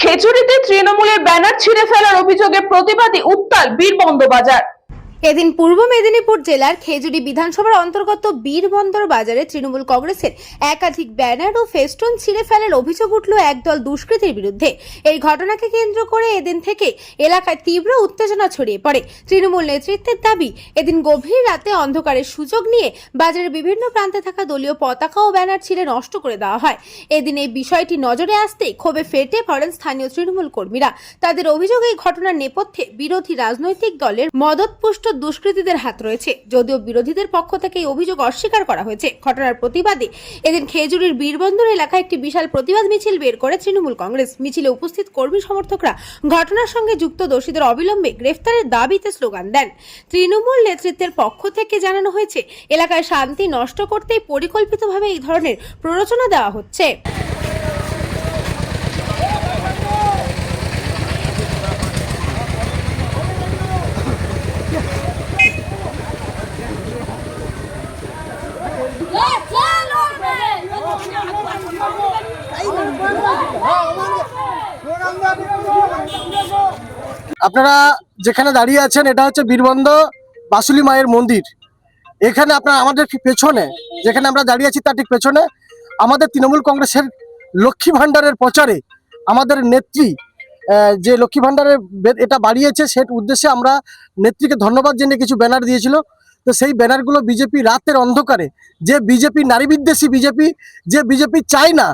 খেজুরিতে তৃণমূলের ব্যানার ছিঁড়ে ফেলার অভিযোগে প্রতিবাদী উত্তাল বীরবন্দর বাজার। এদিন পূর্ব মেদিনীপুর জেলার খেজুরি বিধানসভার অন্তর্গত বীরবন্দর বাজারে তৃণমূল কংগ্রেসের একাধিক ব্যানার ও ফেস্টুন ছিঁড়ে ফেলার অভিযোগ উঠল একদল দুষ্কৃতীর বিরুদ্ধে। এই ঘটনাকে কেন্দ্র করে এদিন থেকে এলাকায় তীব্র উত্তেজনা ছড়িয়ে পড়ে। তৃণমূল নেতৃত্বের দাবি, এদিন গভীর রাতে অন্ধকারের সুযোগ নিয়ে বাজারের বিভিন্ন প্রান্তে থাকা দলীয় পতাকা ও ব্যানার ছিঁড়ে নষ্ট করে দেওয়া হয়। এদিন এই বিষয়টি নজরে আসতেই ক্ষোভে ফেটে পড়েন স্থানীয় তৃণমূল কর্মীরা। তাদের অভিযোগ, এই ঘটনার নেপথ্যে বিরোধী রাজনৈতিক দলের মদতপুষ্ট দুষ্কৃতীদের হাত রয়েছে। যদিও বিরোধীদের পক্ষ থেকে এই অভিযোগ অস্বীকার করা হয়েছে। ঘটনার প্রতিবাদে এদিন খেজুরির বীরবন্দর এলাকায় একটি বিশাল প্রতিবাদ মিছিল বের করে তৃণমূল কংগ্রেস। মিছিলে উপস্থিত কর্মী সমর্থকরা ঘটনার সঙ্গে যুক্ত দোষীদের অবিলম্বে গ্রেফতারের দাবিতে স্লোগান দেন। তৃণমূল নেতৃত্বের পক্ষ থেকে জানানো হয়েছে, এলাকায় শান্তি নষ্ট করতেই পরিকল্পিতভাবে এই ধরনের প্ররোচনা দেওয়া হচ্ছে। আপনারা যেখানে দাঁড়িয়ে আছেন, এটা হচ্ছে বীরবন্দর বাসুলি মায়ের মন্দির। এখানে আপনারা আমাদের পেছনে, যেখানে আমরা দাঁড়িয়ে আছি তার ঠিক পেছনে আমাদের তৃণমূল কংগ্রেসের লক্ষ্মী ভাণ্ডারের প্রচারে আমাদের নেত্রী যে লক্ষ্মী ভাণ্ডারের এটা বাড়িয়েছে, সেই উদ্দেশ্যে আমরা নেত্রীকে ধন্যবাদ জানিয়ে কিছু ব্যানার দিয়েছিল। তো সেই ব্যানারগুলো বিজেপি রাতের অন্ধকারে, যে বিজেপি নারী বিদ্বেষী বিজেপি, যে বিজেপি চায় না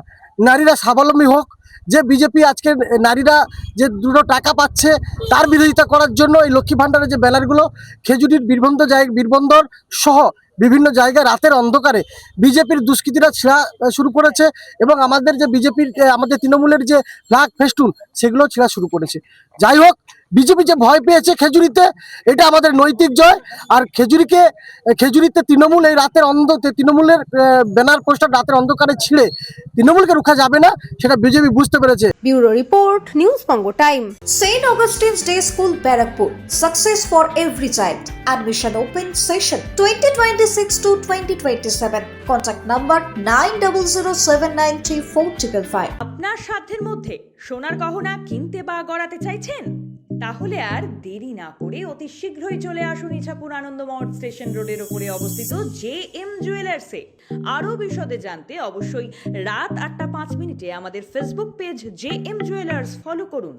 নারীরা স্বাবলম্বী হোক, যে বিজেপি আজকে নারীরা যে দুটো টাকা পাচ্ছে তার বিরোধিতা করার জন্য এই লক্ষ্মী ভাণ্ডারের যে ব্যানারগুলো খেজুরির বীরবন্দর সহ বিভিন্ন জায়গায় রাতের অন্ধকারে বিজেপির দুষ্কৃতীরা ছিঁড়া শুরু করেছে এবং আমাদের যে আমাদের তৃণমূলের যে ফ্ল্যাগ ফেস্টুন সেগুলো ছিঁড়া শুরু করেছে। যাই হোক, বিজেপি যে ভয় পেয়েছে খেজুরিতে, এটা আমাদের নৈতিক জয়। আর খেজুরিতে তৃণমূল এই তৃণমূলের ব্যানার পোস্টার রাতের অন্ধকারে ছিঁড়ে তৃণমূলকে রুখা যাবে না, সেটা বিজেপি বুঝতে পেরেছে। Bureau report, news Banga time. St. Augustine's Day School, Barakpur. Success for every child. Admission open session 2026 to 2027. Contact number 9007934555. আপনার সাধ্যের মধ্যে সোনার গহনা কিনতে বা গড়াতে চাইছেন? তাহলে আর দেরি না করে অতি শীঘ্রই চলে আসুন ইছাপুর আনন্দমঠ স্টেশন রোডের উপরে অবস্থিত JM জুয়েলার্সে। আরও বিশদে জানতে অবশ্যই রাত 8টা 5 মিনিটে আমাদের Facebook page JM jewellers follow করুন।